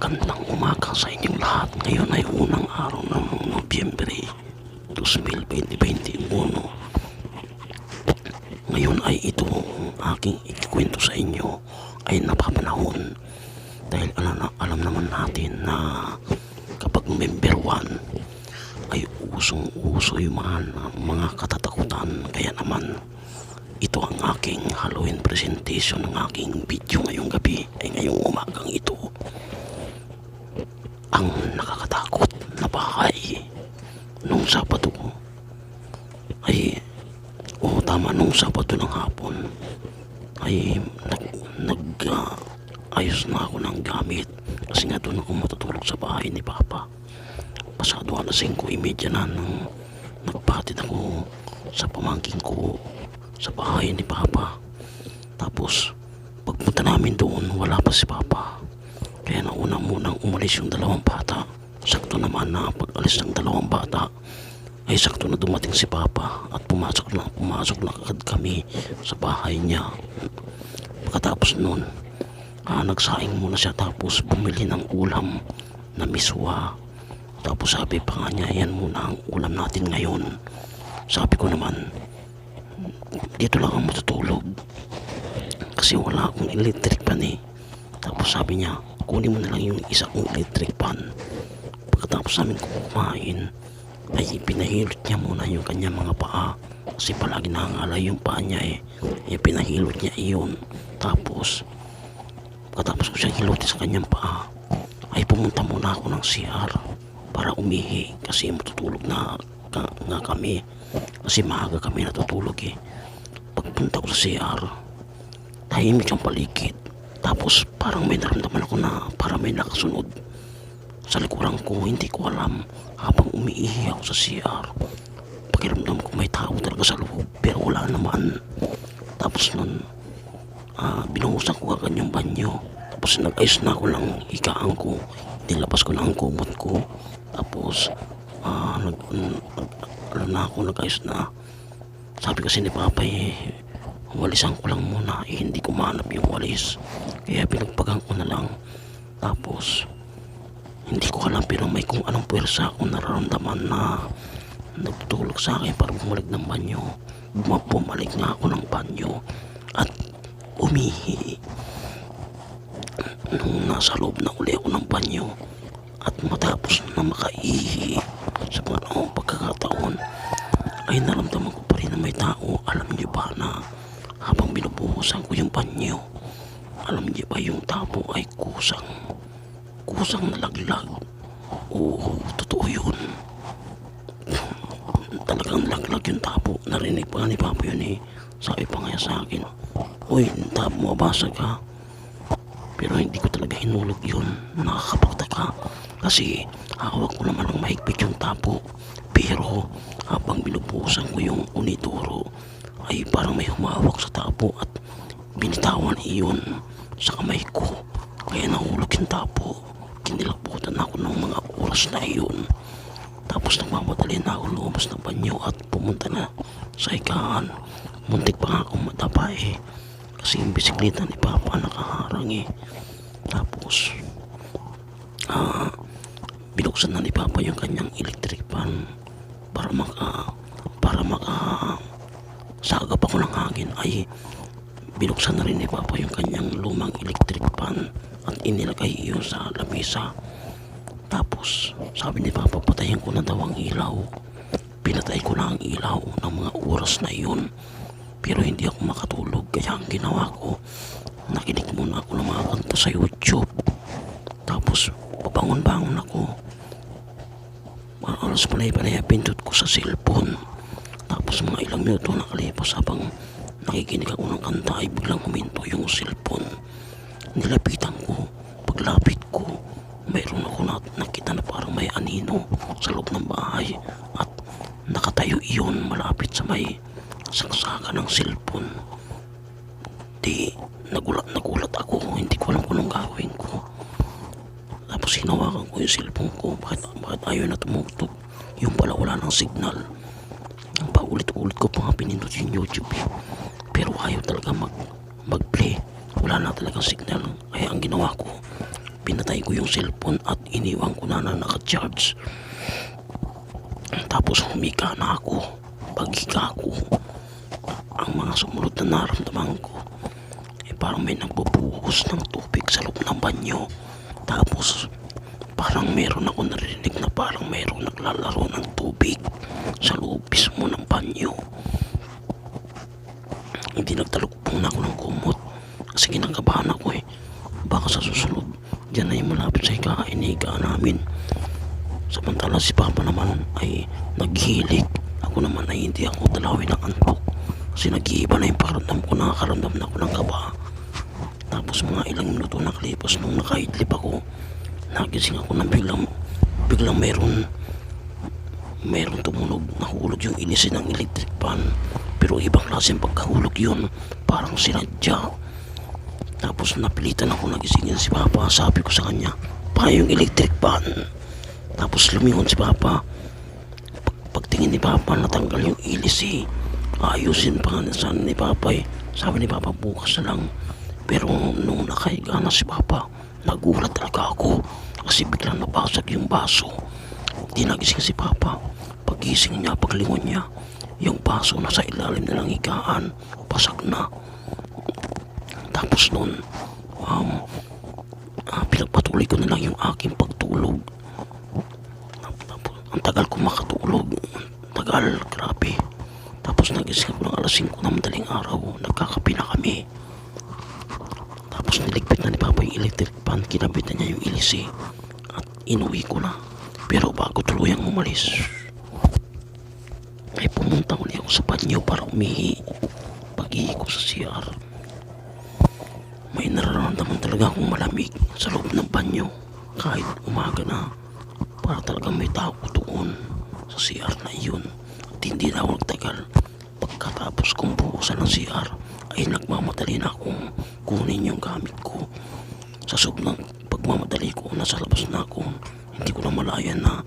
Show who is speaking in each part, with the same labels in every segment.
Speaker 1: Magandang umaga sa inyong lahat. Ngayon ay unang araw ng Nobyembre 2021. Ngayon ay ito aking ikikwento sa inyo ay napapanahon dahil alam naman natin na kapag November 1 ay usong-uso yung mga katatakutan. Kaya naman ito ang aking Halloween presentation ng aking video ngayong gabi ay ngayong umagang ito. Ang nakakatakot na bahay nung Sabado ay nung Sabado ng hapon ay ayos na ako ng gamit kasi nga doon ako matutulog sa bahay ni Papa. Pasado alas 5:30 na nang nagpatid ako sa pamangkin ko sa bahay ni Papa. Tapos pagpunta namin doon wala pa si Papa, kaya nauna munang umalis yung dalawang bata. Sakto naman na pag-alis ng dalawang bata ay sakto na dumating si Papa at pumasok na agad kami sa bahay niya. Pagkatapos nun nagsaing muna siya, tapos bumili ng ulam na miswa. Tapos sabi pa nga niya, yan muna ang ulam natin ngayon. Sabi ko naman, dito lang ako matutulog kasi wala akong electric pan eh. Tapos sabi niya, kunin mo na lang yung isa kong electric pan. Pagkatapos namin kumain ay pinahilot niya muna yung kanyang mga paa kasi palagi nangangalay yung paa niya eh. Pinahilot niya iyon. Tapos pagkatapos ko siyang hilutin sa kanyang paa ay pumunta muna ako ng CR para umihi kasi matutulog na nga kami kasi maaga kami natutulog eh. Pagpunta ko sa CR, tahimik ang paligid. Tapos parang may naramdaman ako na parang may nakasunod sa likuran ko. Hindi ko alam, habang umiihi ako sa CR, pakiramdam ko may tao talaga sa loob pero wala naman. Tapos nun binuhusan ko agad yung banyo. Tapos nag-ayos na ako ng higaan ko, nilabas ko na ang kumot ko. Tapos nag-ayos na. Sabi kasi ni Papa walisan ko lang muna hindi ko mahanap yung walis, kaya pinagpagang ko na lang. Tapos hindi ko alam pero may kung anong puwersa akong nararamdaman na nagtutulog sa akin para bumalik ng banyo. Bumalik nga ako ng banyo at umihi. Nung nasa loob na uli ako ng banyo at matapos na makaihi sa mga pagkakataon ay naramdaman ko pa rin na may tao. Alam niyo ba na habang binubuhusan ko yung banyo, alam niyo ba yung tabo ay kusang nalaglag? Oo, totoo yun. Talagang laglag yung tabo. Narinig pa ni Papa yun eh. Sabi pa nga sa akin, uy, tabo mabasag ka. Pero hindi ko talaga hinulog yun. Nakakapagtaka kasi hawak ko naman ng mahigpit yung tabo. Pero habang binubuhusan ko yung unidoro ay parang may humawak sa tabo at binitawan iyon sa kamay ko, kaya nahulog yung tabo. Kinilabutan ako ng mga oras na iyon. Tapos nagmamadali na ako lumabas ng banyo at pumunta na sa higaan. Muntik pa nga akong matapa eh kasi yung bisikleta ni Papa nakaharang eh. Tapos binuksan na ni Papa yung kanyang electric pan para sagap ako ng hangin. Ay binuksan na rin ni Papa yung kanyang lumang electric pan at inilagay iyon sa lamesa. Tapos sabi ni Papa, patayin ko na daw ang ilaw. Pinatay ko na ang ilaw ng mga oras na iyon pero hindi ako makatulog, kaya ang ginawa ko, nakinig muna ako ng mga kanta sa YouTube. Tapos pabangon-bangon ako, alas panay-panay pindot ko sa cellphone. Tapos mga ilang minuto nakalipas habang nakikinig ako ng kanta ay biglang huminto yung cellphone. Nilapitan ko. Paglapit ko, mayroon ako nakita na parang may anino sa loob ng bahay at nakatayo iyon malapit sa may saksakan ng cellphone. Di nagulat ako, hindi ko alam kung anong gagawin ko. Tapos hinawakan ko yung cellphone ko. Bakit ayaw na tumugtog? Yung pala wala ng signal. Ang paulit-ulit ko pa nga pinindot yung YouTube pero ayaw talaga mag-play. Wala na talagang signal. Kaya ang ginawa ko, pinatay ko yung cellphone at iniwan ko na naka-charge. Tapos humiga na ako. Paghiga ko, ang mga sumunod na naramdaman ko parang may nagbubuhos ng tubig sa loob ng banyo. Tapos parang meron ako narinig na parang meron naglalaro ng tubig sa loob mismo ng banyo. Hindi nagtalukpong na ako ng kumot kasi kinakabahan ako baka sa susunod dyan ay malapit sa iniga namin. Samantala si Papa naman ay naghilig. Ako naman ay hindi ako dalawin ng antok kasi nag-iiba na yung pakiramdam ko. Nakakaramdam na ako ng kaba. Tapos mga ilang minuto nakalipas nung nakaidlip ako, nagising ako nang biglang meron tumunog. Nahulog yung ilisin ng electric pan, pero ibang klaseng pagkahulog yun, parang sinadya. Tapos napilitan ako nagisingin si Papa. Sabi ko sa kanya, pa yung electric pan. Tapos lumingon si Papa. Pagtingin ni Papa, natanggal yung ilis ayusin pa nga sana ni Papa Sabi ni Papa, bukas na lang. Pero nung nakahiga na si Papa, nagulat talaga ako kasi biglang nabasag yung baso. Di nagising si Papa. Pagising niya, paglingon niya, yung baso nasa ilalim na ng higaan, basag na. Tapos nun, pinagpatuloy ko na lang yung aking pagtulog. Ang tagal ko makatulog. Tagal, grabe. Tapos nagising ako ng alas 5 na madaling araw. Nagkakape na kami. Tapos niligpit na ni Papa yung electric pan. Kinabit na niya yung ilisi at inuwi ko na. Pero bago tuluyang umalis, ay pumunta ulit ako sa banyo para umihi. Pag-ihi ko sa CR, may nararamdaman talaga akong malamig sa loob ng banyo. Kahit umaga na, para talagang may tao doon sa CR na iyon. At hindi na ako nagtagal. Pagkatapos kong buhusan ng CR, ay nagmamadali na akong kunin yung gamit ko. Sa sobrang pagmamadali ko, nasa labas na ako. Hindi ko na malayan na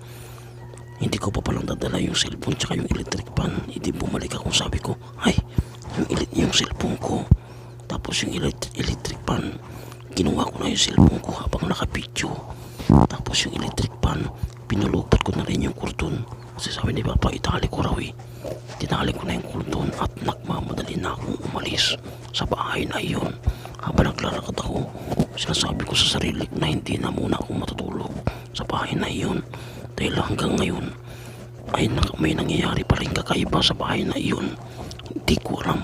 Speaker 1: hindi ko pa palang dadala yung cellphone tsaka yung electric pan. Hindi bumalik ako. Sabi ko, ay, yung cellphone ko. Tapos yung electric pan, kinuha ko na yung cellphone ko habang nakapidyo. Tapos yung electric pan, pinulupot ko na rin yung kurton. Kasi sabi ni Papa, itali ko raw Tinali ko na yung kurton at nagmamadali na akong umalis sa bahay na iyon. Habang naglalakad ako, sinasabi ko sa sarili na hindi na muna ako matutulog sa bahay na iyon. Dahil hanggang ngayon ay may nangyayari pa rin kakaiba sa bahay na iyon. Hindi ko alam.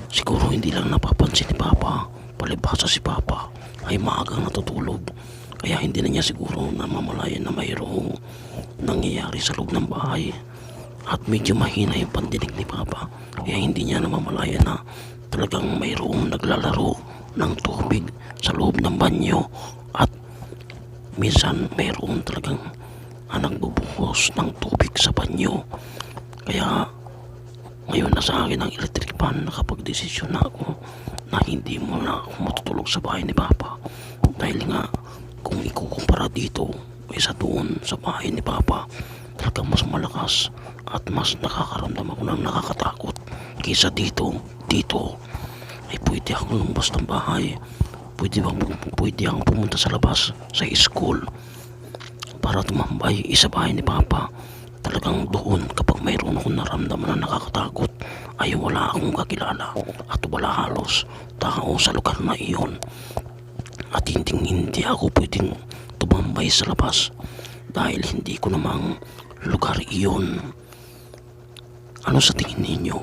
Speaker 1: Siguro hindi lang napapansin ni Papa. Palibhasa si Papa ay maagang natutulog. Kaya hindi na niya siguro namamalayan na mayroong nangyayari sa loob ng bahay. At medyo mahina yung pandinig ni Papa. Kaya hindi niya namamalayan na talagang mayroong naglalaro ng tubig sa loob ng banyo. At minsan mayroon talagang nagbubuhos ng tubig sa banyo. Kaya ngayon na sa akin ang electric pan, nakapag-desisyon na ako na hindi mo na ako matutulog sa bahay ni Papa. Dahil nga, kung ikukumpara dito sa doon sa bahay ni Papa, talagang mas malakas at mas nakakaramdam ako ng nakakatakot kaysa dito ay pwede akong lumabas ng bahay. Pwede akong pumunta sa labas sa school para tumambay sa bahay ni Papa. Talagang doon kapag mayroon akong naramdaman na nakakatakot ay wala akong kakilala at wala halos tao sa lugar na iyon. At hindi ako pwedeng tumambay sa labas dahil hindi ko namang lugar iyon. Ano sa tingin ninyo?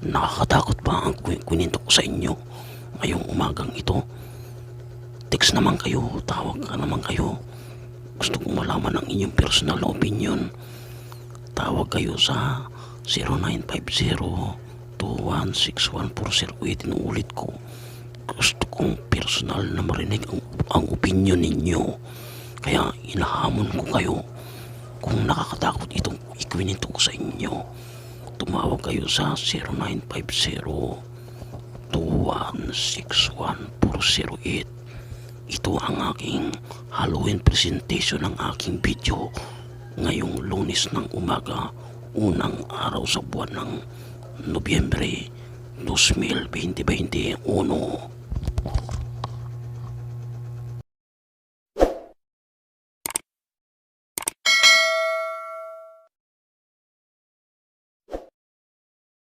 Speaker 1: Nakakatakot ba ang kwento ko sa inyo ngayong umagang ito? Text naman kayo, tawag ka naman kayo. Gusto kong malaman ang inyong personal na opinion. Tawag kayo sa 0950-216-1408. Inuulit ko. Gusto kong personal na marinig ang opinion ninyo. Kaya inahamon ko kayo. Kung nakakatakot itong ikwento ko sa inyo, tumawag kayo sa 0950-216-1408. Ito ang aking Halloween presentation ng aking video ngayong Lunes ng umaga, unang araw sa buwan ng Nobyembre 2021.